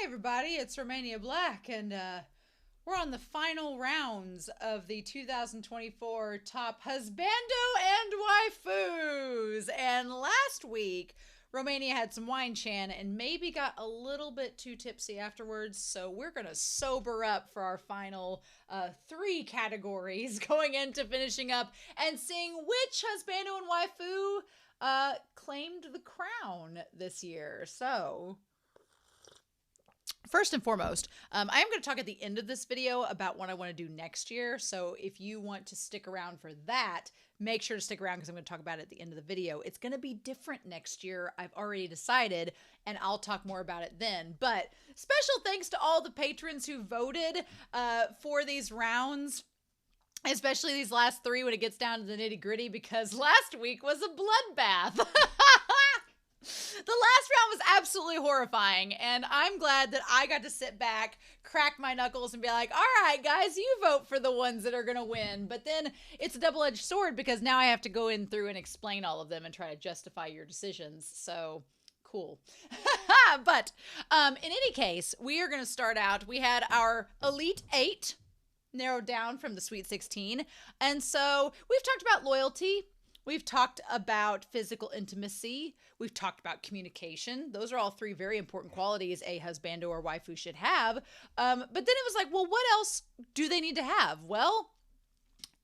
everybody, it's Romania Black, and we're on the final rounds of the 2024 Top Husbando and Waifus. And last week, Romania had some wine chan and maybe got a little bit too tipsy afterwards, so we're going to sober up for our final three categories going into finishing up and seeing which Husbando and Waifu claimed the crown this year. So first and foremost, I am going to talk at the end of this video about what I want to do next year. So if you want to stick around for that, make sure to stick around because I'm going to talk about it at the end of the video. It's going to be different next year. I've already decided, and I'll talk more about it then. But special thanks to all the patrons who voted for these rounds, especially these last three when it gets down to the nitty gritty, because last week was a bloodbath. The last round was absolutely horrifying, and I'm glad that I got to sit back, crack my knuckles, and be like, all right, guys, you vote for the ones that are going to win. But then it's a double-edged sword because now I have to go in through and explain all of them and try to justify your decisions. So cool. But in any case, we are going to start out. We had our Elite 8 narrowed down from the Sweet 16. And so we've talked about loyalty. We've talked about physical intimacy. We've talked about communication. Those are all three very important qualities a husbando or waifu should have. But then it was like, well, what else do they need to have? Well,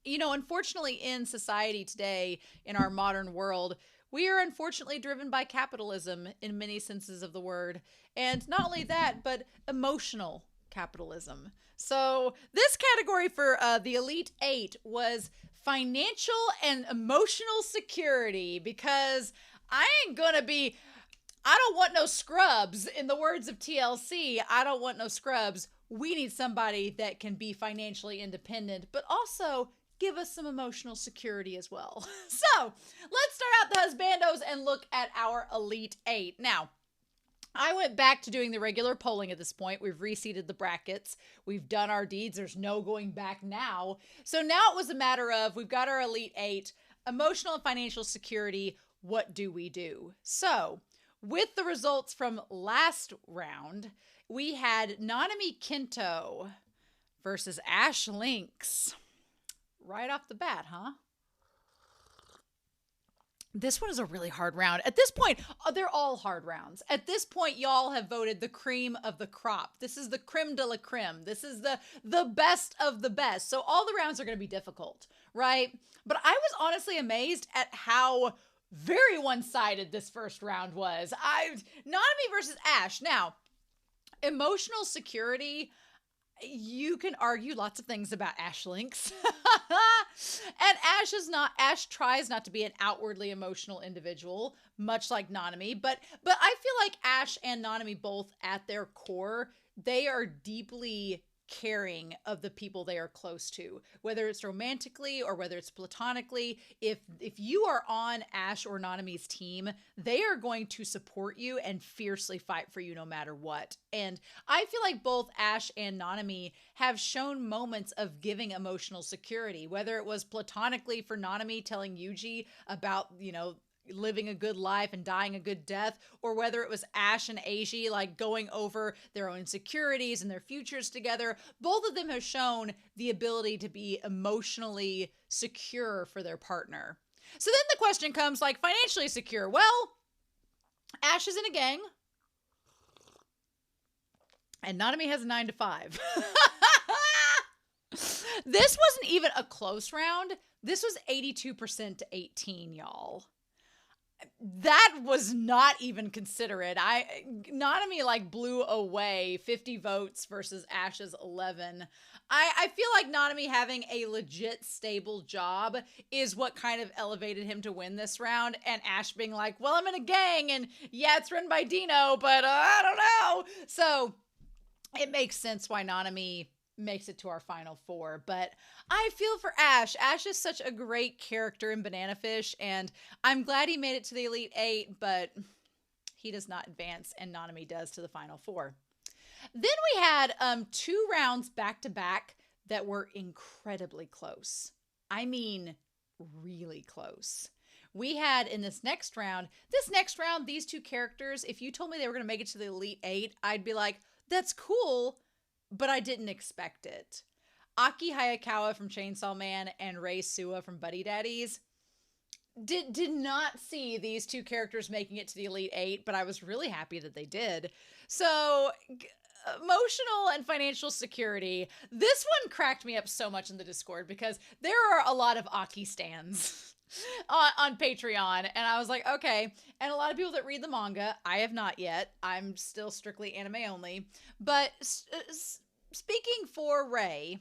you know, unfortunately in society today, in our modern world, we are unfortunately driven by capitalism in many senses of the word. And not only that, but emotional capitalism. So this category for the Elite 8 was financial and emotional security, because I don't want no scrubs. In the words of TLC, I don't want no scrubs. We need somebody that can be financially independent, but also give us some emotional security as well. So let's start out the husbandos and look at our Elite 8. Now, I went back to doing the regular polling at this point. We've reseeded the brackets. We've done our deeds. There's no going back now. So now it was a matter of, we've got our Elite 8, emotional and financial security. What do we do? So with the results from last round, we had Nanami Kento versus Ash Lynx. Right off the bat, huh? This one is a really hard round. At this point, they're all hard rounds. At this point, y'all have voted the cream of the crop. This is the creme de la creme. This is the best of the best. So all the rounds are going to be difficult, right? But I was honestly amazed at how very one-sided this first round was. Nanami versus Ash. Now, emotional security, you can argue lots of things about Ash Lynx. And Ash tries not to be an outwardly emotional individual, much like Nanami, but I feel like Ash and Nanami both at their core, they are deeply caring of the people they are close to, whether it's romantically or whether it's platonically. If you are on Ash or Nanami's team, they are going to support you and fiercely fight for you no matter what. And I feel like both Ash and Nanami have shown moments of giving emotional security, whether it was platonically for Nanami telling Yuji about, you know, living a good life and dying a good death, or whether it was Ash and Eiji like going over their own insecurities and their futures together. Both of them have shown the ability to be emotionally secure for their partner. So then the question comes, like, financially secure. Well, Ash is in a gang and Nanami has a 9-to-5. This wasn't even a close round. This was 82% to 18, y'all. That was not even considerate. Nanami like blew away 50 votes versus Ash's 11. I feel like Nanami having a legit stable job is what kind of elevated him to win this round, and Ash being like, well, I'm in a gang and yeah, it's run by Dino, but I don't know. So it makes sense why Nanami makes it to our final four. But I feel for Ash. Ash is such a great character in Banana Fish, and I'm glad he made it to the Elite 8, but he does not advance, and Nanami does to the final four. Then we had 2 rounds back-to-back that were incredibly close. I mean, really close. We had in this next round, these 2 characters, if you told me they were going to make it to the Elite 8, I'd be like, that's cool, but I didn't expect it. Aki Hayakawa from Chainsaw Man and Rei Suwa from Buddy Daddies did not see these two characters making it to the Elite Eight, but I was really happy that they did. So, emotional and financial security. This one cracked me up so much in the Discord because there are a lot of Aki stans on Patreon, and I was like, okay. And a lot of people that read the manga. I have not yet. I'm still strictly anime only. But speaking for Rei,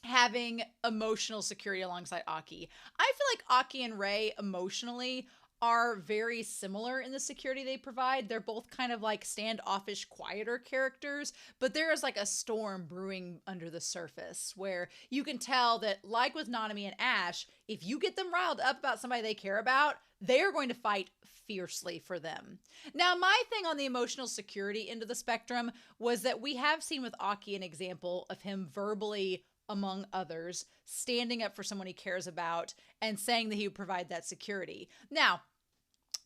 having emotional security alongside Aki. I feel like Aki and Rei emotionally are very similar in the security they provide. They're both kind of like standoffish, quieter characters, but there is like a storm brewing under the surface where you can tell that, like with Nanami and Ash, if you get them riled up about somebody they care about, they are going to fight fiercely for them. Now, my thing on the emotional security end of the spectrum was that we have seen with Aki an example of him verbally, among others, standing up for someone he cares about and saying that he would provide that security. Now,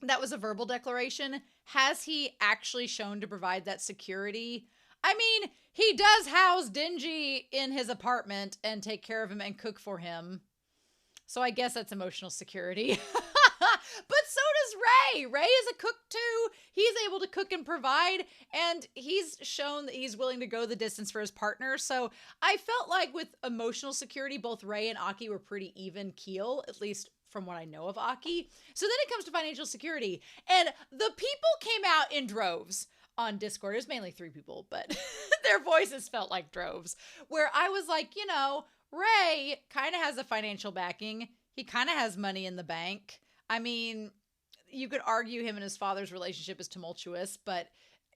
that was a verbal declaration. Has he actually shown to provide that security? I mean, he does house Denji in his apartment and take care of him and cook for him. So I guess that's emotional security. But so does Rei. Rei is a cook too. He's able to cook and provide, and he's shown that he's willing to go the distance for his partner. So I felt like with emotional security, both Rei and Aki were pretty even keel, at least from what I know of Aki. So then it comes to financial security, and the people came out in droves on Discord. It was mainly 3 people, but their voices felt like droves, where I was like, you know, Rei kind of has a financial backing. He kind of has money in the bank. I mean, you could argue him and his father's relationship is tumultuous, but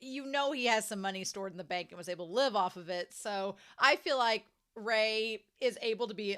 you know he has some money stored in the bank and was able to live off of it. So I feel like Rei is able to be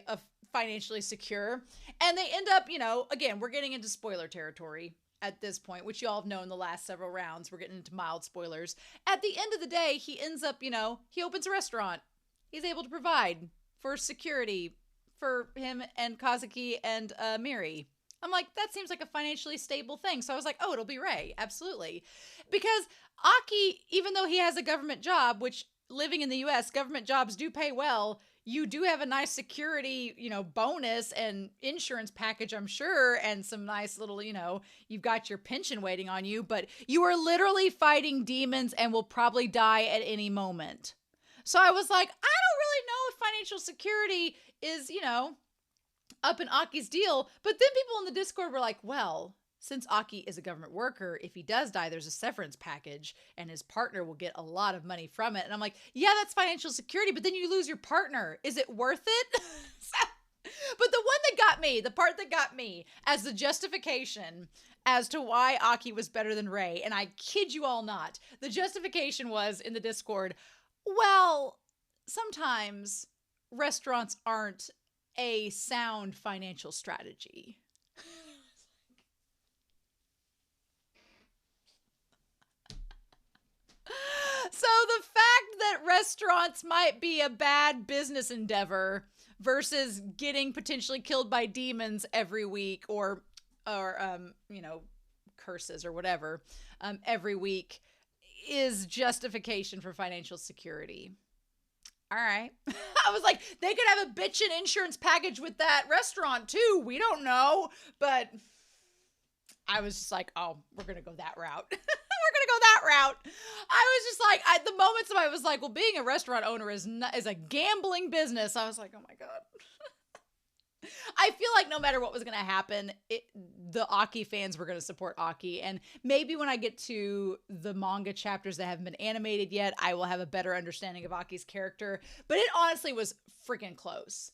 financially secure. And they end up, you know, again, we're getting into spoiler territory at this point, which you all have known in the last several rounds. We're getting into mild spoilers. At the end of the day, he ends up, you know, he opens a restaurant. He's able to provide for security for him and Kazuki and Miri. I'm like, that seems like a financially stable thing. So I was like, oh, it'll be Rei. Absolutely. Because Aki, even though he has a government job, which living in the US, government jobs do pay well, you do have a nice security, you know, bonus and insurance package, I'm sure, and some nice little, you know, you've got your pension waiting on you, but you are literally fighting demons and will probably die at any moment. So I was like, I don't really know if financial security is, you know, up in Aki's deal. But then people in the Discord were like, well, since Aki is a government worker, if he does die, there's a severance package and his partner will get a lot of money from it. And I'm like, yeah, that's financial security, but then you lose your partner. Is it worth it? But the one that got me, the part that got me as the justification as to why Aki was better than Rei, and I kid you all not, the justification was in the Discord, well, sometimes restaurants aren't a sound financial strategy. So the fact that restaurants might be a bad business endeavor versus getting potentially killed by demons every week or you know, curses or whatever every week is justification for financial security. All right. I was like, they could have a bitchin' insurance package with that restaurant too. We don't know. But I was just like, oh, we're going to go that route. We're going to go that route. I was just like, the moment somebody was like, well, being a restaurant owner is a gambling business. I was like, oh my God. I feel like no matter what was going to happen, the Aki fans were going to support Aki. And maybe when I get to the manga chapters that haven't been animated yet, I will have a better understanding of Aki's character. But it honestly was freaking close.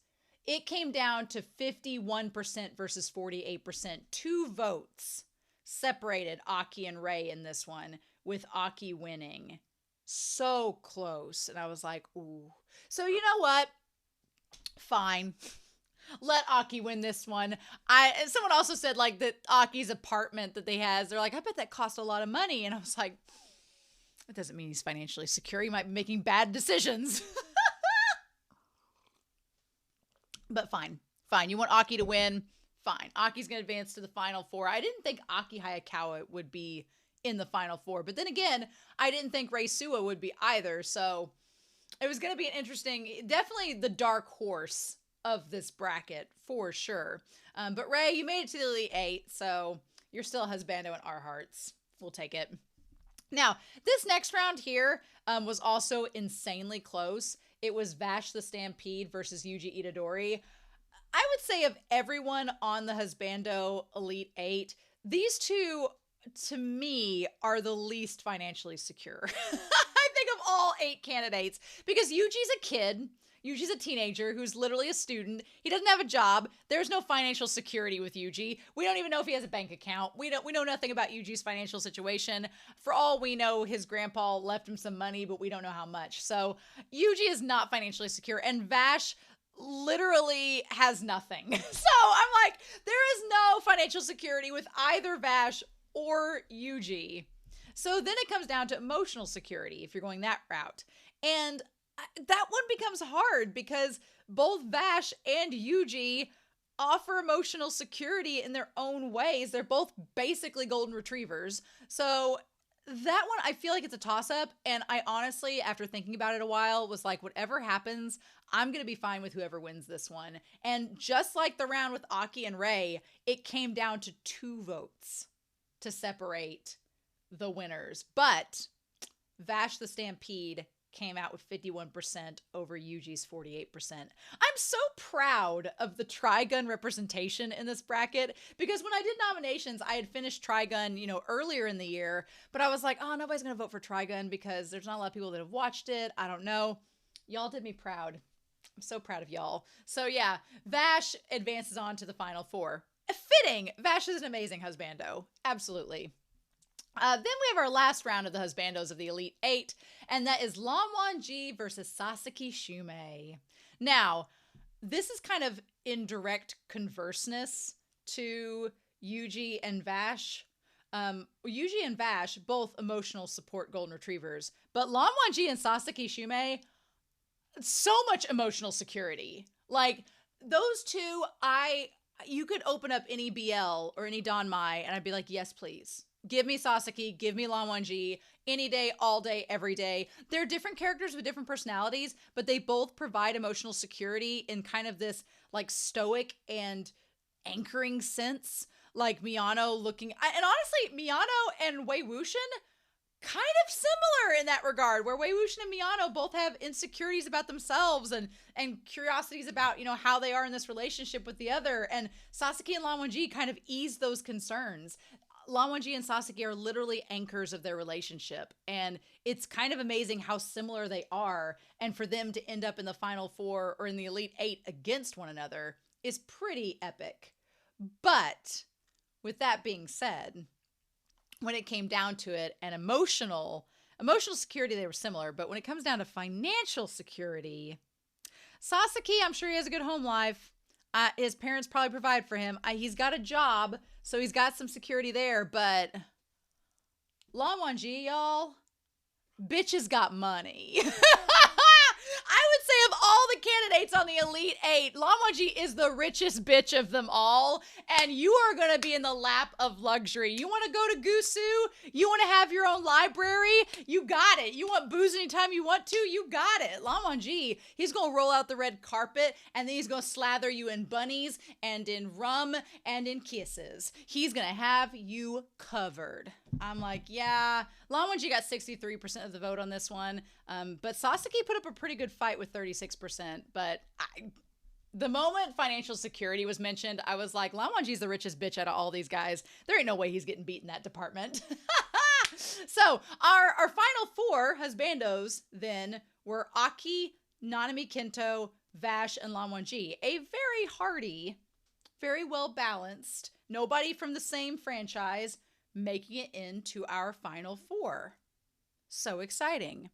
It came down to 51% versus 48%. 2 votes separated Aki and Rei in this one, with Aki winning. So close. And I was like, ooh. So you know what? Fine. Let Aki win this one. And someone also said like that Aki's apartment that they has, they're like, I bet that cost a lot of money. And I was like, that doesn't mean he's financially secure. He might be making bad decisions. But fine. You want Aki to win? Fine. Aki's going to advance to the final 4. I didn't think Aki Hayakawa would be in the final four. But then again, I didn't think Rei Suwa would be either. So it was going to be an interesting, definitely the dark horse of this bracket for sure. But Rei, you made it to the Elite Eight, so you're still a husbando in our hearts. We'll take it. Now, this next round here was also insanely close. It was Vash the Stampede versus Yuji Itadori. I would say of everyone on the Husbando Elite Eight, these two, to me, are the least financially secure. I think of all 8 candidates, because Yuji's a kid. Yuji's a teenager who's literally a student. He doesn't have a job. There's no financial security with Yuji. We don't even know if he has a bank account. We know nothing about Yuji's financial situation. For all we know, his grandpa left him some money, but we don't know how much. So Yuji is not financially secure, and Vash literally has nothing. So I'm like, there is no financial security with either Vash or Yuji. So then it comes down to emotional security if you're going that route. And that one becomes hard because both Vash and Yuji offer emotional security in their own ways. They're both basically golden retrievers. So that one, I feel like it's a toss-up. And I honestly, after thinking about it a while, was like, whatever happens, I'm going to be fine with whoever wins this one. And just like the round with Aki and Rei, it came down to 2 votes to separate the winners. But Vash the Stampede came out with 51% over Yuji's 48%. I'm so proud of the Trigun representation in this bracket, because when I did nominations, I had finished Trigun, earlier in the year, but I was like, oh, nobody's going to vote for Trigun because there's not a lot of people that have watched it. I don't know. Y'all did me proud. I'm so proud of y'all. So yeah, Vash advances on to the final 4. Fitting. Vash is an amazing husbando. Absolutely. Then we have our last round of the Husbandos of the Elite 8, and that is Lan Wangji versus Sasaki Shumei. Now, this is kind of in direct converseness to Yuji and Vash. Yuji and Vash, both emotional support golden retrievers, but Lan Wangji and Sasaki Shumei, so much emotional security. Like, those two, you could open up any BL or any Danmai, and I'd be like, yes, please. Give me Sasaki, give me Lan Wangji, any day, all day, every day. They're different characters with different personalities, but they both provide emotional security in kind of this like stoic and anchoring sense. Like Miyano and honestly, Miyano and Wei Wuxian, kind of similar in that regard, where Wei Wuxian and Miyano both have insecurities about themselves and curiosities about, how they are in this relationship with the other. And Sasaki and Lan Wangji kind of ease those concerns. Lan Wangji and Sasaki are literally anchors of their relationship, and it's kind of amazing how similar they are, and for them to end up in the final 4 or in the Elite 8 against one another is pretty epic. But with that being said, when it came down to it, and emotional security, they were similar, but when it comes down to financial security, Sasaki, I'm sure he has a good home life. His parents probably provide for him. He's got a job, so he's got some security there. But Lan Wangji, y'all, bitches got money. I would say of all the candidates on the Elite 8, Lan Wangji is the richest bitch of them all, and you are going to be in the lap of luxury. You want to go to Gusu? You want to have your own library? You got it. You want booze anytime you want to? You got it. Lan Wangji, he's going to roll out the red carpet, and then he's going to slather you in bunnies and in rum and in kisses. He's going to have you covered. I'm like, yeah. Lan Wangji got 63% of the vote on this one, but Sasaki put up a pretty good fight with 36%, but the moment financial security was mentioned, I was like, Lan Wangji's the richest bitch out of all these guys. There ain't no way he's getting beat in that department. So our final 4 husbandos then were Aki, Nanami Kento, Vash, and Lan Wangji. A very hearty, very well balanced, nobody from the same franchise making it into our final 4. So exciting.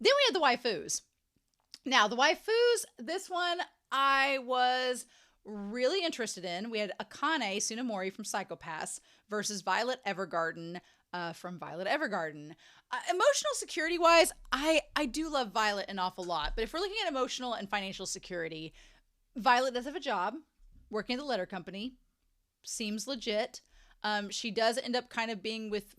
Then we had the waifus. Now, the waifus, this one I was really interested in. We had Akane Tsunemori from Psycho Pass versus Violet Evergarden from Violet Evergarden. Emotional security-wise, I do love Violet an awful lot. But if we're looking at emotional and financial security, Violet does have a job working at the letter company. Seems legit. She does end up kind of being with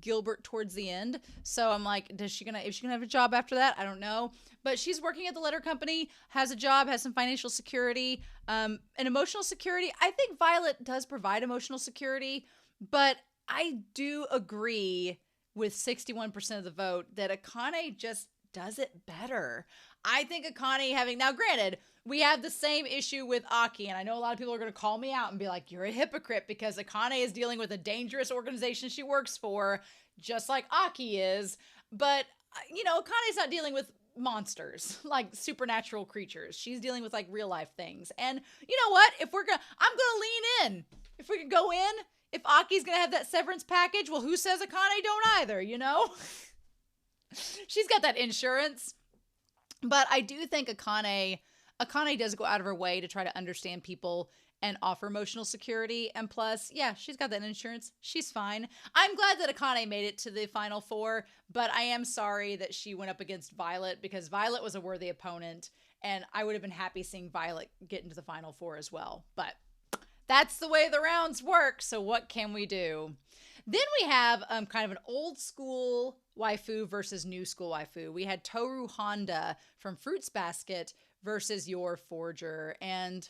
Gilbert towards the end. So I'm like, is she gonna have a job after that? I don't know. But she's working at the letter company, has a job, has some financial security, and emotional security. I think Violet does provide emotional security, but I do agree with 61% of the vote that Aane just does it better. I think Aane having, now granted, we have the same issue with Aki, and I know a lot of people are going to call me out and be like, you're a hypocrite because Aane is dealing with a dangerous organization she works for, just like Aki is. But, you know, Akane's not dealing with monsters, like supernatural creatures. She's dealing with like real life things. And you know what? I'm going to lean in. If we could go in, if Aki's going to have that severance package, well, who says Aane don't either, you know? She's got that insurance. But I do think Aane does go out of her way to try to understand people and offer emotional security. And plus, yeah, she's got that insurance. She's fine. I'm glad that Aane made it to the final four, but I am sorry that she went up against Violet because Violet was a worthy opponent, and I would have been happy seeing Violet get into the final four as well. But that's the way the rounds work, so what can we do? Then we have kind of an old school waifu versus new school waifu. We had Toru Honda from Fruits Basket versus Yor Forger. And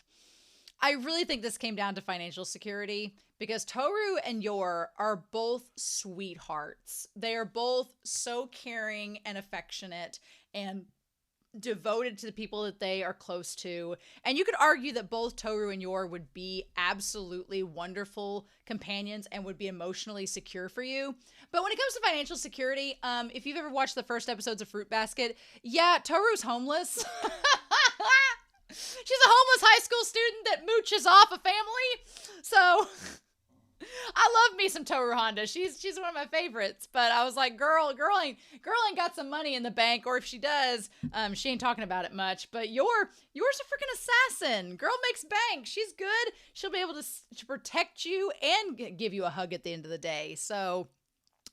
I really think this came down to financial security because Toru and Yor are both sweethearts. They are both so caring and affectionate and devoted to the people that they are close to. And you could argue that both Toru and Yor would be absolutely wonderful companions and would be emotionally secure for you. But when it comes to financial security, if you've ever watched the first episodes of Fruit Basket, yeah, Toru's homeless. She's a homeless high school student that mooches off a family. So I love me some Toru Honda. She's one of my favorites. But I was like, girl ain't got some money in the bank, or if she does, she ain't talking about it much. But yours a freaking assassin. Girl makes bank. She's good. She'll be able to protect you and give you a hug at the end of the day. So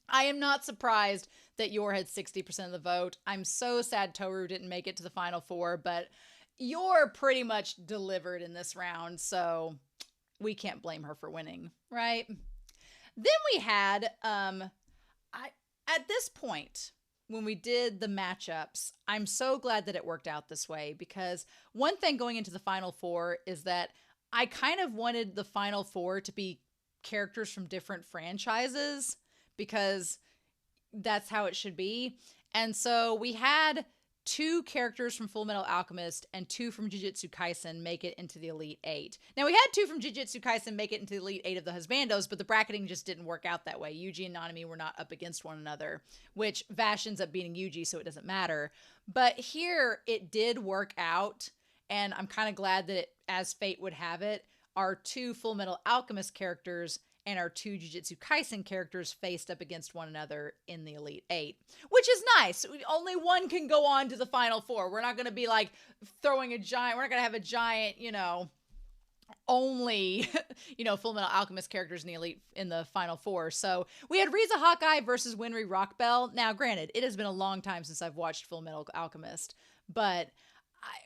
I am not surprised that Yor had 60% of the vote. I'm so sad Toru didn't make it to the final four, but Yor pretty much delivered in this round, so we can't blame her for winning, right? Then we had, at this point, when we did the matchups, I'm so glad that it worked out this way, because one thing going into the final four is that I kind of wanted the final four to be characters from different franchises, because that's how it should be. And so we had 2 characters from Fullmetal Alchemist and 2 from Jujutsu Kaisen make it into the Elite 8. Now, we had 2 from Jujutsu Kaisen make it into the Elite 8 of the Husbandos, but the bracketing just didn't work out that way. Yuji and Nanami were not up against one another, which Vash ends up beating Yuji, so it doesn't matter. But here, it did work out, and I'm kind of glad that, as fate would have it, our 2 Fullmetal Alchemist characters and our 2 Jujutsu Kaisen characters faced up against one another in the Elite 8, which is nice. Only one can go on to the final four. We're not going to be like throwing a giant, we're not going to have a giant, only, Fullmetal Alchemist characters in the final four. So we had Riza Hawkeye versus Winry Rockbell. Now, granted, it has been a long time since I've watched Fullmetal Alchemist, but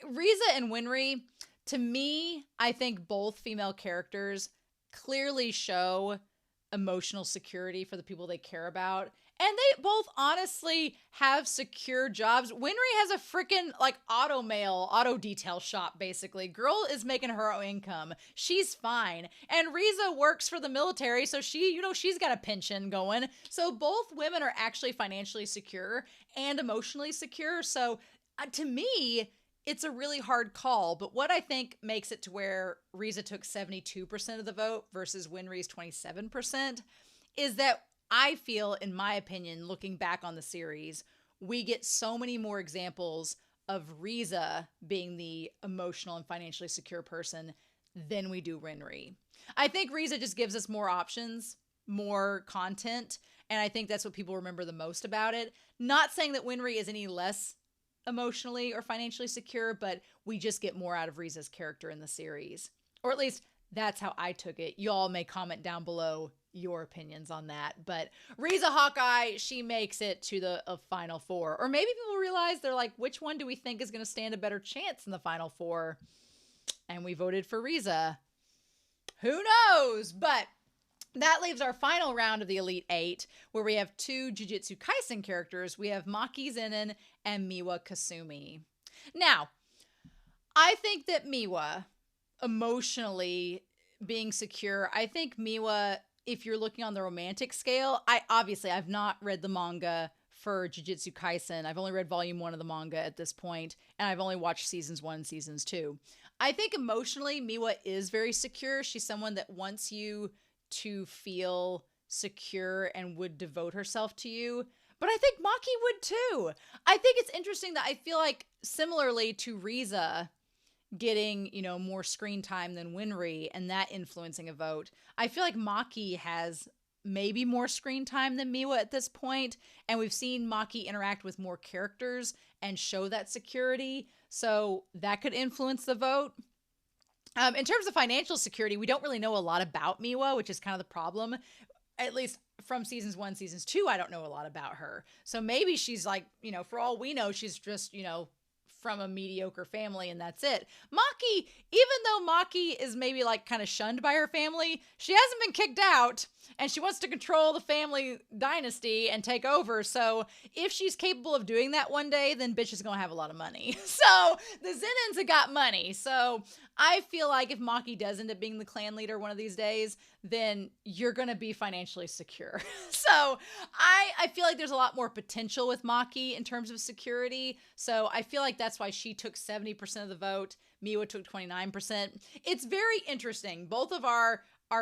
Riza and Winry, to me, I think both female characters clearly show emotional security for the people they care about. And they both honestly have secure jobs. Winry has a freaking auto detail shop, basically. Girl is making her own income. She's fine. And Riza works for the military, so she's got a pension going. So both women are actually financially secure and emotionally secure. So to me, it's a really hard call, but what I think makes it to where Riza took 72% of the vote versus Winry's 27% is that I feel, in my opinion, looking back on the series, we get so many more examples of Riza being the emotional and financially secure person than we do Winry. I think Riza just gives us more options, more content, and I think that's what people remember the most about it. Not saying that Winry is any less emotionally or financially secure, but we just get more out of Riza's character in the series. Or at least that's how I took it. Y'all may comment down below your opinions on that. But Riza Hawkeye, she makes it to the final four. Or maybe people realize, they're like, which one do we think is going to stand a better chance in the final four? And we voted for Riza. Who knows? But That leaves our final round of the Elite Eight, where we have 2 Jujutsu Kaisen characters. We have Maki Zenin and Miwa Kasumi. Now, I think that Miwa, emotionally being secure, I think Miwa, if you're looking on the romantic scale, I've not read the manga for Jujutsu Kaisen. I've only read volume 1 of the manga at this point, and I've only watched seasons 1 and seasons 2. I think emotionally, Miwa is very secure. She's someone that wants you to feel secure and would devote herself to you. But I think Maki would too. I think it's interesting that I feel like similarly to Riza getting, more screen time than Winry and that influencing a vote, I feel like Maki has maybe more screen time than Miwa at this point, and we've seen Maki interact with more characters and show that security, so that could influence the vote. In terms of financial security, we don't really know a lot about Miwa, which is kind of the problem. At least from seasons 1, seasons 2, I don't know a lot about her. So maybe she's like, for all we know, she's just, from a mediocre family and that's it. Maki, even though Maki is maybe like kind of shunned by her family, she hasn't been kicked out and she wants to control the family dynasty and take over. So if she's capable of doing that one day, then bitch is going to have a lot of money. So the Zenins have got money. So I feel like if Maki does end up being the clan leader one of these days, then you're going to be financially secure. So I feel like there's a lot more potential with Maki in terms of security. So I feel like that's why she took 70% of the vote. Miwa took 29%. It's very interesting. Both of our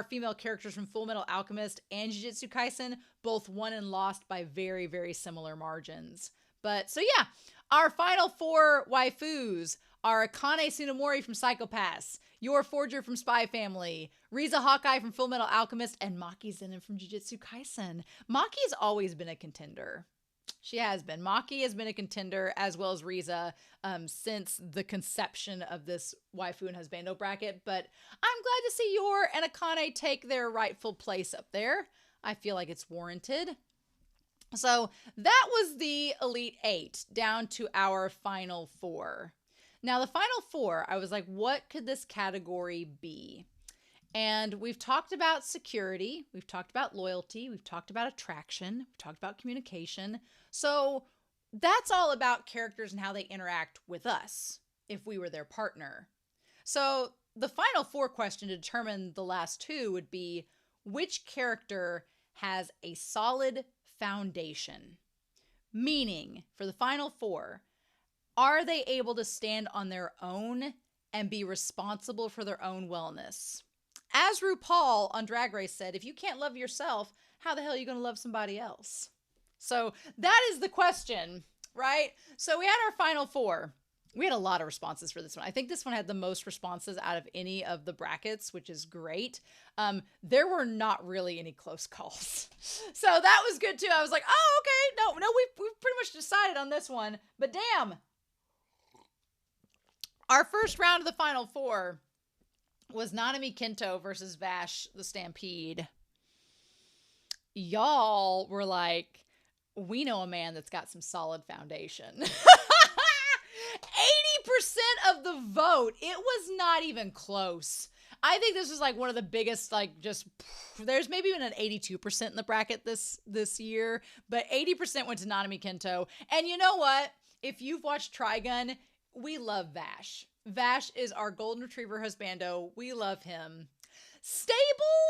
female characters from Full Metal Alchemist and Jujutsu Kaisen both won and lost by very, very similar margins. But so yeah, our final 4 waifus are Akane Tsunemori from Psycho Pass, Yor Forger from Spy Family, Riza Hawkeye from Full Metal Alchemist, and Maki Zenin from Jujutsu Kaisen. Maki's always been a contender. She has been. Maki has been a contender, as well as Riza, since the conception of this waifu and husbando bracket. But I'm glad to see Yor and Akane take their rightful place up there. I feel like it's warranted. So that was the Elite 8, down to our final 4. Now, the final 4, I was like, what could this category be? And we've talked about security, we've talked about loyalty, we've talked about attraction, we've talked about communication. So that's all about characters and how they interact with us if we were their partner. So the final 4 question to determine the last 2 would be, which character has a solid foundation? Meaning, for the final 4, are they able to stand on their own and be responsible for their own wellness? As RuPaul on Drag Race said, if you can't love yourself, how the hell are you going to love somebody else? So that is the question, right? So we had our final 4. We had a lot of responses for this one. I think this one had the most responses out of any of the brackets, which is great. There were not really any close calls. So that was good too. I was like, oh, okay. No, we've pretty much decided on this one. But damn. Our first round of the final 4 was Nanami Kento versus Vash the Stampede. Y'all were like, we know a man that's got some solid foundation. 80% of the vote. It was not even close. I think this was like one of the biggest, there's maybe even an 82% in the bracket this year, but 80% went to Nanami Kento. And you know what? If you've watched Trigun, we love Vash. Vash is our golden retriever husbando. We love him. Stable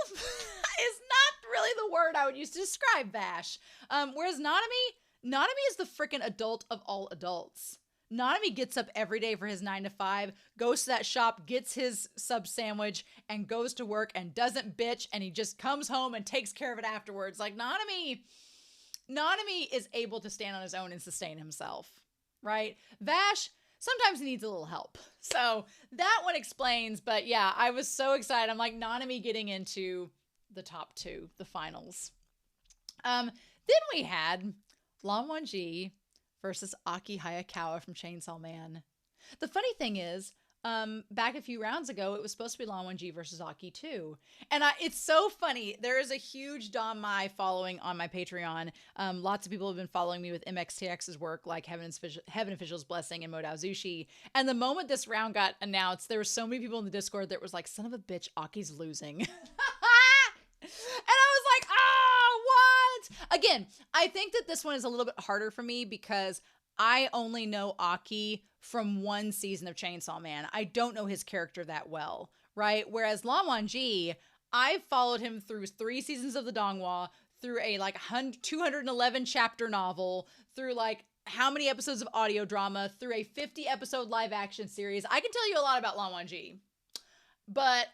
is not really the word I would use to describe Vash. Whereas Nanami is the freaking adult of all adults. Nanami gets up every day for his 9 to 5, goes to that shop, gets his sub sandwich, and goes to work and doesn't bitch, and he just comes home and takes care of it afterwards. Like, Nanami is able to stand on his own and sustain himself, right? Vash sometimes needs a little help. So that one explains, but yeah, I was so excited. I'm like, Nanami getting into the top 2, the finals. Then we had Lan Wangji versus Aki Hayakawa from Chainsaw Man. The funny thing is, back a few rounds ago, it was supposed to be Lan Wangji versus Aki too. And it's so funny. There is a huge Dom Mai following on my Patreon. Lots of people have been following me with MXTX's work, like Heaven Official's Blessing and Modao Zushi. And the moment this round got announced, there were so many people in the Discord that was like, son of a bitch, Aki's losing. And Again, I think that this one is a little bit harder for me because I only know Aki from one season of Chainsaw Man. I don't know his character that well, right? Whereas Lan Wangji, I followed him through 3 seasons of the Donghua, through a like 211 chapter novel, through like how many episodes of audio drama, through a 50 episode live action series. I can tell you a lot about Lan Wangji, but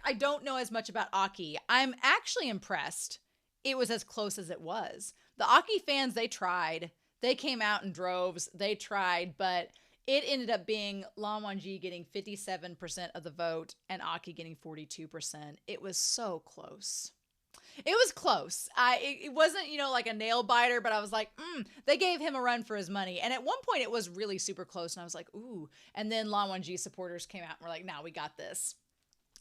I don't know as much about Aki. I'm actually impressed it was as close as it was. The Aki fans, they tried. They came out in droves. They tried, but it ended up being Lan Wangji getting 57% of the vote and Aki getting 42%. It was so close. It was close. It wasn't, like a nail biter, but I was like, they gave him a run for his money. And at one point it was really super close. And I was like, ooh. And then Lan Wangji supporters came out and were like, nah, we got this.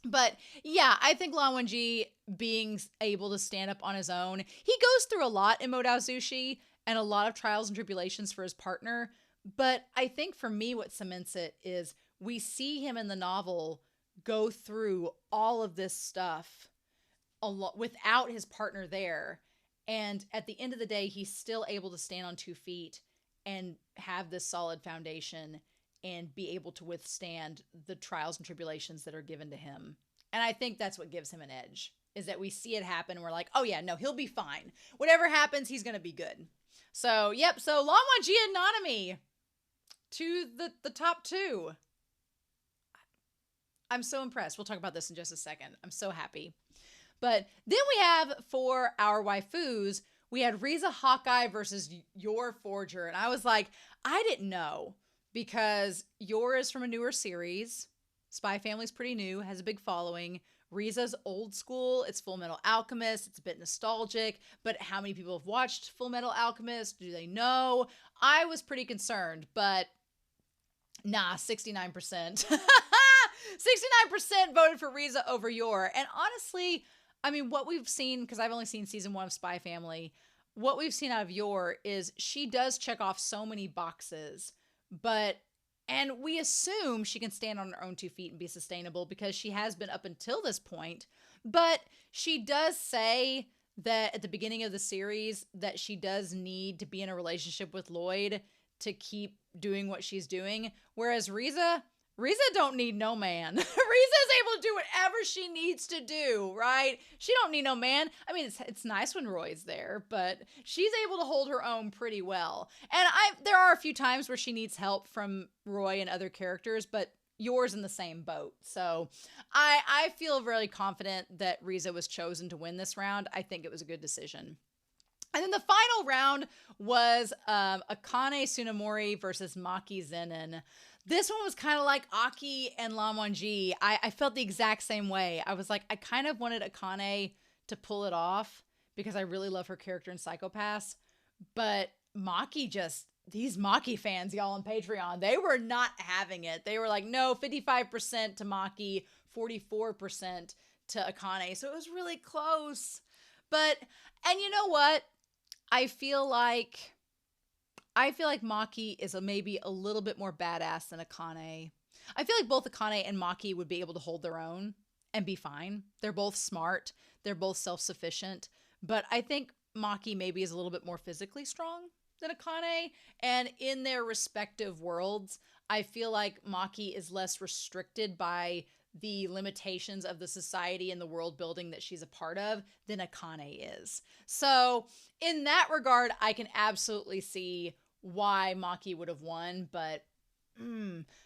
But yeah, I think Lan Wangji being able to stand up on his own, he goes through a lot in Modao Zushi and a lot of trials and tribulations for his partner. But I think for me, what cements it is we see him in the novel go through all of this stuff without his partner there. And at the end of the day, he's still able to stand on 2 feet and have this solid foundation and be able to withstand the trials and tribulations that are given to him. And I think that's what gives him an edge, is that we see it happen and we're like, oh yeah, no, he'll be fine. Whatever happens, he's going to be good. So, yep. So Lan Wangji and Nanami to the top 2. I'm so impressed. We'll talk about this in just a second. I'm so happy. But then we have, for our waifus, we had Riza Hawkeye versus Yor Forger. And I was like, I didn't know, because Yor is from a newer series. Spy Family's pretty new, has a big following. Riza's old school. It's Full Metal Alchemist. It's a bit nostalgic, but how many people have watched Full Metal Alchemist? Do they know? I was pretty concerned, but nah, 69%. 69% voted for Riza over Yor. And honestly, I mean, what we've seen, because I've only seen season 1 of Spy Family, what we've seen out of Yor is she does check off so many boxes, and we assume she can stand on her own 2 feet and be sustainable because she has been up until this point. But she does say that at the beginning of the series that she does need to be in a relationship with Lloyd to keep doing what she's doing. Whereas Riza don't need no man. Riza is able to do whatever she needs to do, right? She don't need no man. I mean, it's nice when Roy's there, but she's able to hold her own pretty well. And there are a few times where she needs help from Roy and other characters, but Yor's in the same boat. So I feel very confident that Riza was chosen to win this round. I think it was a good decision. And then the final round was Aane Tsunemori versus Maki Zenin. This one was kind of like Aki and Lan Wangji. I felt the exact same way. I was like, I kind of wanted Aane to pull it off because I really love her character in Psycho-Pass. But Maki these Maki fans, y'all on Patreon, they were not having it. They were like, no, 55% to Maki, 44% to Aane. So it was really close. And you know what? I feel like Maki is maybe a little bit more badass than Aane. I feel like both Aane and Maki would be able to hold their own and be fine. They're both smart. They're both self-sufficient. But I think Maki maybe is a little bit more physically strong than Aane. And in their respective worlds, I feel like Maki is less restricted by the limitations of the society and the world building that she's a part of than Aane is. So in that regard, I can absolutely see why Maki would have won, but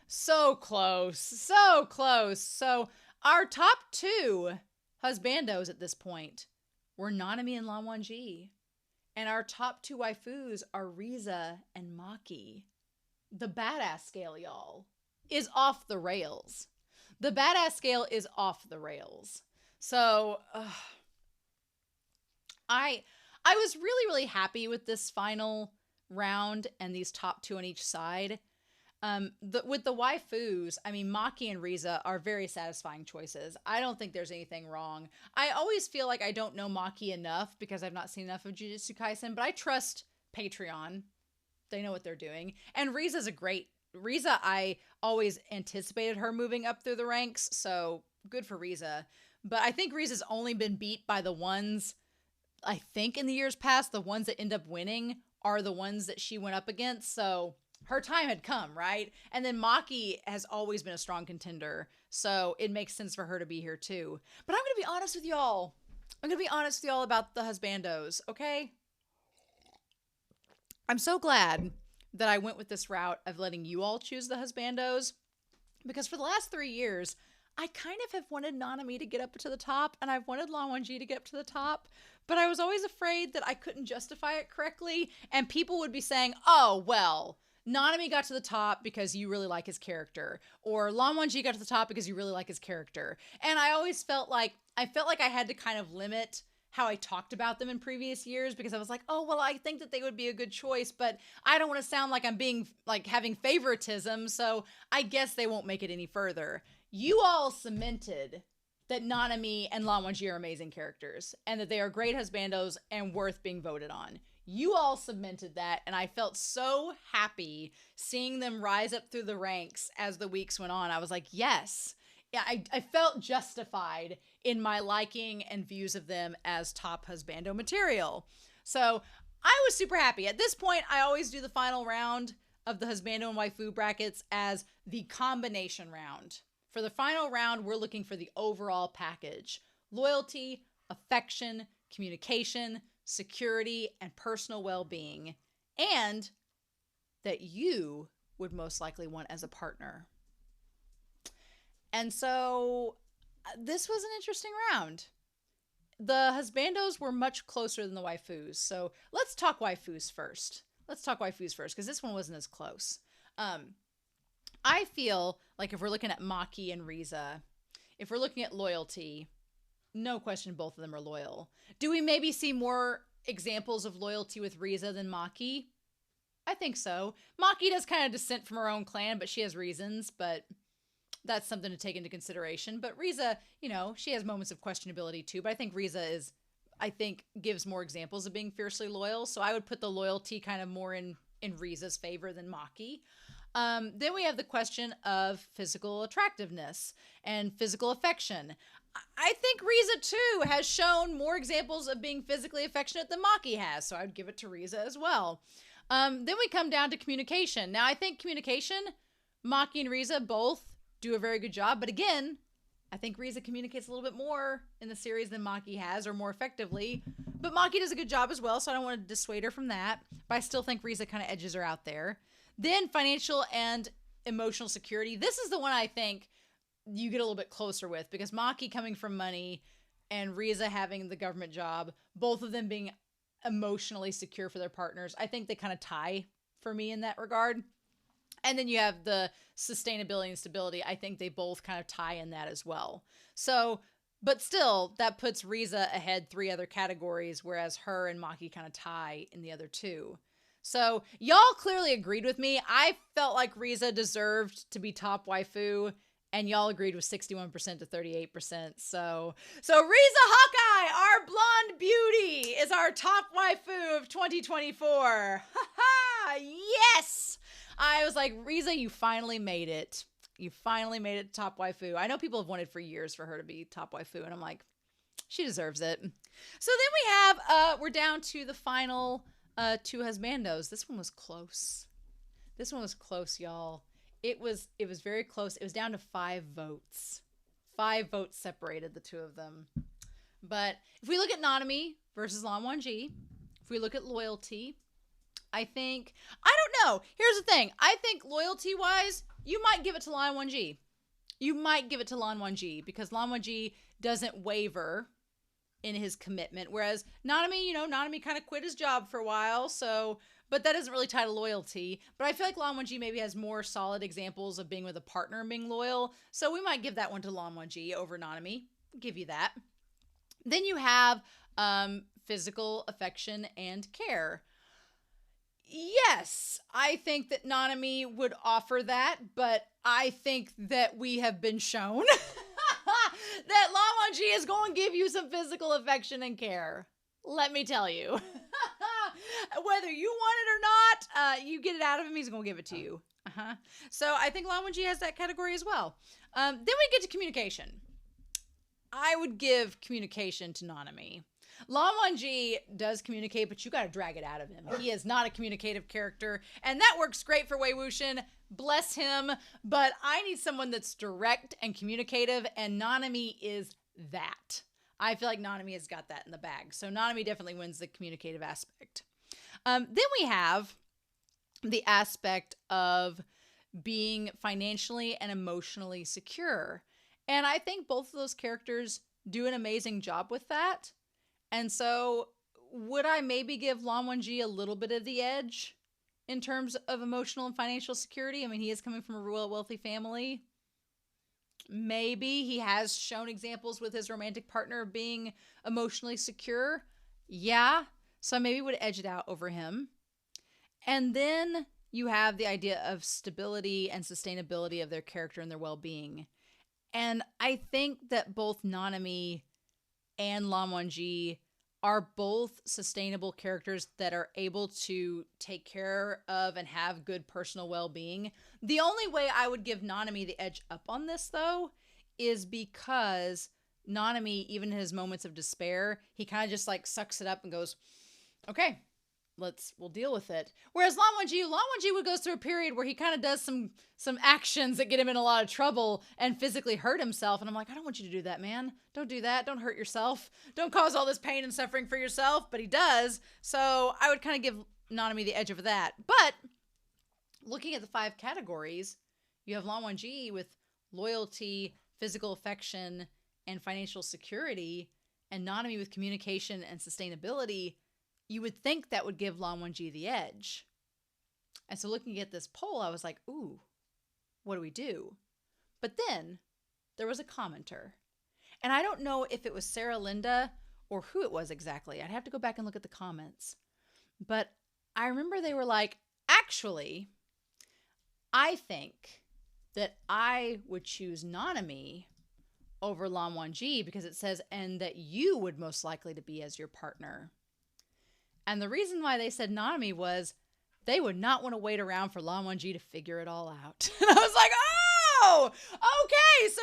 so close, so close. So our top 2 husbandos at this point were Nanami and Lan Wangji. And our top 2 waifus are Riza and Maki. The badass scale, y'all, is off the rails. The badass scale is off the rails. So I was really, really happy with this final round and these top 2 on each side. With the waifus, I mean, Maki and Riza are very satisfying choices. I don't think there's anything wrong. I always feel like I don't know Maki enough because I've not seen enough of Jujutsu Kaisen, but I trust Patreon. They know what they're doing. And Riza, I always anticipated her moving up through the ranks, so good for Riza. But I think Riza's only been beat by the ones I think in the years past, the ones that end up winning are the ones that she went up against. So her time had come, right? And then Maki has always been a strong contender. So it makes sense for her to be here too. But I'm going to be honest with y'all. I'm going to be honest with y'all about the Husbandos, okay? I'm so glad that I went with this route of letting you all choose the Husbandos, because for the last 3 years, I kind of have wanted Nanami to get up to the top, and I've wanted Lan Wangji to get up to the top, but I was always afraid that I couldn't justify it correctly, and people would be saying, oh, well, Nanami got to the top because you really like his character, or Lan Wangji got to the top because you really like his character. And I always felt like I had to kind of limit how I talked about them in previous years, because I was like, oh, well, I think that they would be a good choice, but I don't want to sound like I'm being like having favoritism, so I guess they won't make it any further. You all cemented that Nanami and Lan Wangji are amazing characters, and that they are great husbandos and worth being voted on. You all cemented that, and I felt so happy seeing them rise up through the ranks as the weeks went on. I was like, yes. Yeah, I felt justified in my liking and views of them as top husbando material. So I was super happy. At this point, I always do the final round of the Husbando and Waifu brackets as the combination round. For the final round, we're looking for the overall package: loyalty, affection, communication, security, and personal well-being, and that you would most likely want as a partner. And so this was an interesting round. The husbandos were much closer than the waifus. So let's talk waifus first. Because this one wasn't as close. I feel like if we're looking at Maki and Riza, if we're looking at loyalty, no question both of them are loyal. Do we maybe see more examples of loyalty with Riza than Maki? I think so. Maki does kind of dissent from her own clan, but she has reasons, but that's something to take into consideration. But Riza, she has moments of questionability too, but I think Riza gives more examples of being fiercely loyal. So I would put the loyalty kind of more in Riza's favor than Maki. Then we have the question of physical attractiveness and physical affection. I think Riza too has shown more examples of being physically affectionate than Maki has, so I'd give it to Riza as well. Then we come down to communication. Now I think communication, Maki and Riza both do a very good job, but again, I think Riza communicates a little bit more in the series than Maki has, or more effectively, but Maki does a good job as well, so I don't want to dissuade her from that, but I still think Riza kind of edges her out there. Then financial and emotional security. This is the one I think you get a little bit closer with, because Maki coming from money and Riza having the government job, both of them being emotionally secure for their partners, I think they kind of tie for me in that regard. And then you have the sustainability and stability. I think they both kind of tie in that as well. So, but still, that puts Riza ahead 3 other categories, whereas her and Maki kind of tie in the other 2. So y'all clearly agreed with me. I felt like Riza deserved to be top waifu, and y'all agreed with 61% to 38%. So Riza Hawkeye, our blonde beauty, is our top waifu of 2024. Ha ha! Yes! I was like, Riza, you finally made it. You finally made it top waifu. I know people have wanted for years for her to be top waifu, and I'm like, she deserves it. So then we have, we're down to the final 2 husbandos. This one was close. This one was close, y'all. It was very close. It was down to 5 votes. 5 votes separated the 2 of them. But if we look at Nanami versus Lan Wangji, if we look at loyalty, I don't know. Here's the thing. I think loyalty-wise, you might give it to Lan Wangji. Because Lan Wangji doesn't waver in his commitment, whereas Nanami, Nanami kind of quit his job for a while, but that doesn't really tie to loyalty. But I feel like Lan Wangji maybe has more solid examples of being with a partner and being loyal, so we might give that one to Lan Wangji over Nanami. I'll give you that. Then you have physical affection and care. Yes, I think that Nanami would offer that, but I think that we have been shown that Lan Wangji is going to give you some physical affection and care. Let me tell you. Whether you want it or not, you get it out of him, he's going to give it to you. So I think Lan Wangji has that category as well. Then we get to communication. I would give communication to Nanami. Lan Wangji does communicate, but you got to drag it out of him. He is not a communicative character, and that works great for Wei Wuxian. Bless him, but I need someone that's direct and communicative, and Nanami is that. I feel like Nanami has got that in the bag, so Nanami definitely wins the communicative aspect. Then we have the aspect of being financially and emotionally secure, and I think both of those characters do an amazing job with that. And so would I maybe give Lan Wangji a little bit of the edge in terms of emotional and financial security? I mean, he is coming from a royal wealthy family. Maybe he has shown examples with his romantic partner of being emotionally secure. Yeah. So maybe would edge it out over him. And then you have the idea of stability and sustainability of their character and their well-being. And I think that both Nanami and Lan Wangji are both sustainable characters that are able to take care of and have good personal well-being. The only way I would give Nanami the edge up on this, though, is because Nanami, even in his moments of despair, he kind of just like sucks it up and goes, okay, we'll deal with it. Whereas Lan Wangji would go through a period where he kind of does some actions that get him in a lot of trouble and physically hurt himself. And I'm like, I don't want you to do that, man. Don't do that. Don't hurt yourself. Don't cause all this pain and suffering for yourself. But he does. So I would kind of give Nanami the edge over that. But looking at the 5 categories, you have Lan Wangji with loyalty, physical affection, and financial security, and Nanami with communication and sustainability. You would think that would give Lan Wangji the edge. And so looking at this poll, I was like, ooh, what do we do? But then there was a commenter. And I don't know if it was Sarah Linda or who it was exactly. I'd have to go back and look at the comments. But I remember they were like, actually, I think that I would choose Nanami over Lan Wangji because it says, and that you would most likely to be as your partner. And the reason why they said Nanami was they would not want to wait around for Lan Wangji to figure it all out. And I was like, oh, okay, so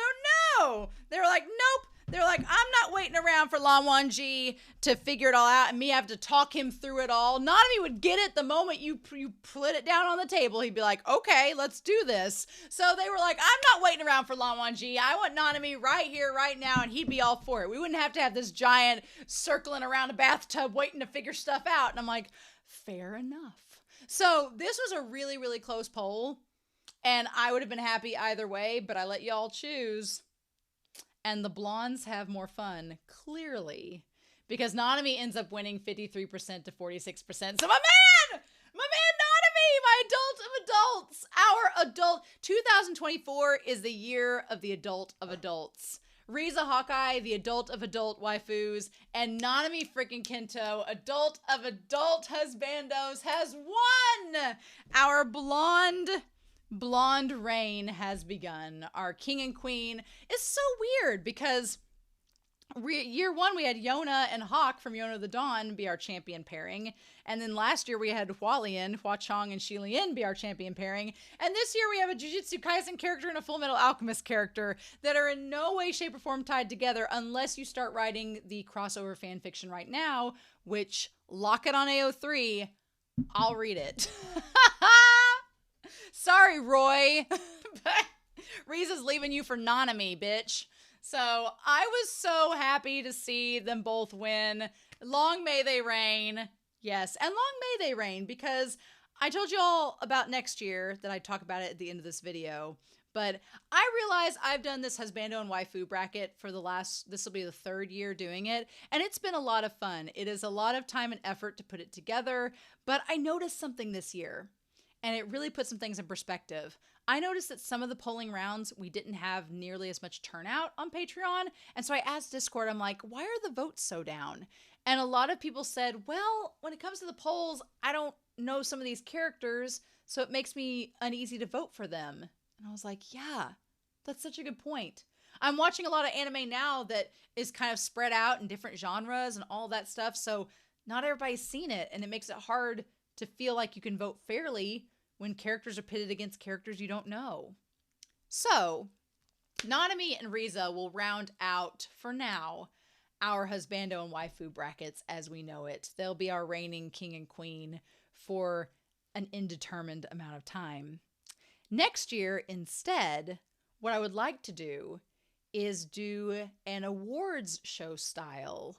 no. They were like, nope. They were like, I'm not waiting around for Lan Wangji to figure it all out and me have to talk him through it all. Nanami would get it the moment you put it down on the table. He'd be like, okay, let's do this. So they were like, I'm not waiting around for Lan Wangji. I want Nanami right here, right now, and he'd be all for it. We wouldn't have to have this giant circling around a bathtub waiting to figure stuff out. And I'm like, fair enough. So this was a really, really close poll, and I would have been happy either way, but I let y'all choose. And the blondes have more fun, clearly, because Nanami ends up winning 53% to 46%. So my man Nanami, my adult of adults, our adult. 2024 is the year of the adult of adults. Riza Hawkeye, the adult of adult waifus, and Nanami freaking Kento, adult of adult husbandos, has won. Our blonde reign has begun. Our king and queen is so weird because year 1 we had Yona and Hawk from Yona the Dawn be our champion pairing, and then last year we had Hua Chong and Shi Lien be our champion pairing, and this year we have a Jujutsu Kaisen character and a Full Metal Alchemist character that are in no way, shape, or form tied together unless you start writing the crossover fan fiction right now, which, lock it on AO3, I'll read it. Sorry, Roy. Riza's leaving you for Nanami, bitch. So I was so happy to see them both win. Long may they reign. Yes, and long may they reign, because I told you all about next year that I'd talk about it at the end of this video. But I realize I've done this Husbando and Waifu bracket for this will be the 3rd year doing it, and it's been a lot of fun. It is a lot of time and effort to put it together, but I noticed something this year, and it really put some things in perspective. I noticed that some of the polling rounds, we didn't have nearly as much turnout on Patreon. And so I asked Discord, I'm like, why are the votes so down? And a lot of people said, well, when it comes to the polls, I don't know some of these characters, so it makes me uneasy to vote for them. And I was like, yeah, that's such a good point. I'm watching a lot of anime now that is kind of spread out in different genres and all that stuff. So not everybody's seen it, and it makes it hard to feel like you can vote fairly when characters are pitted against characters you don't know. So, Nanami and Riza will round out, for now, our Husbando and Waifu brackets as we know it. They'll be our reigning king and queen for an indeterminate amount of time. Next year, instead, what I would like to do is do an awards show style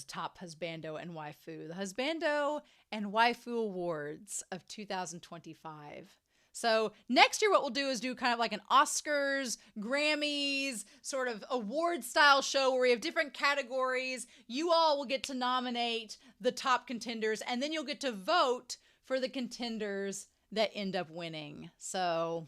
top Husbando and Waifu. The Husbando and Waifu Awards of 2025. So next year what we'll do is do kind of like an Oscars, Grammys, sort of award style show where we have different categories. You all will get to nominate the top contenders, and then you'll get to vote for the contenders that end up winning. So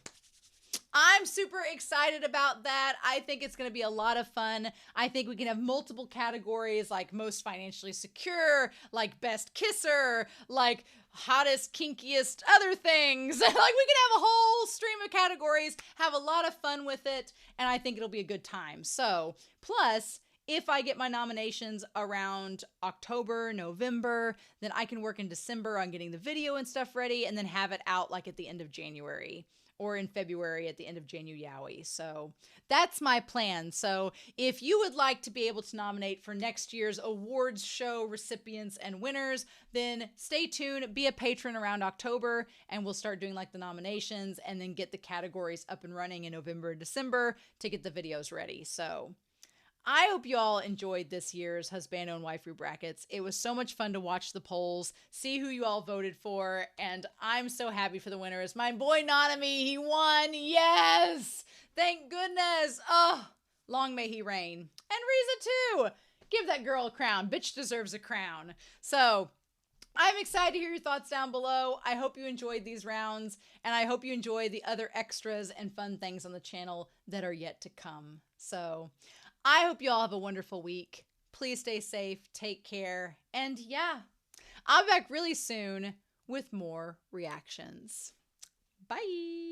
I'm super excited about that. I think it's going to be a lot of fun. I think we can have multiple categories like most financially secure, like best kisser, like hottest, kinkiest other things. Like we can have a whole stream of categories, have a lot of fun with it, and I think it'll be a good time. So, plus, if I get my nominations around October, November, then I can work in December on getting the video and stuff ready and then have it out like at the end of January. Or in February at the end of January. So that's my plan. So if you would like to be able to nominate for next year's awards show recipients and winners, then stay tuned, be a patron around October, and we'll start doing like the nominations and then get the categories up and running in November and December to get the videos ready. So I hope you all enjoyed this year's Husbando and Waifu brackets. It was so much fun to watch the polls, see who you all voted for, and I'm so happy for the winners. My boy Nanami, he won. Yes! Thank goodness. Oh, long may he reign. And Riza too. Give that girl a crown. Bitch deserves a crown. So I'm excited to hear your thoughts down below. I hope you enjoyed these rounds, and I hope you enjoy the other extras and fun things on the channel that are yet to come. So I hope you all have a wonderful week. Please stay safe, take care, and yeah, I'll be back really soon with more reactions. Bye!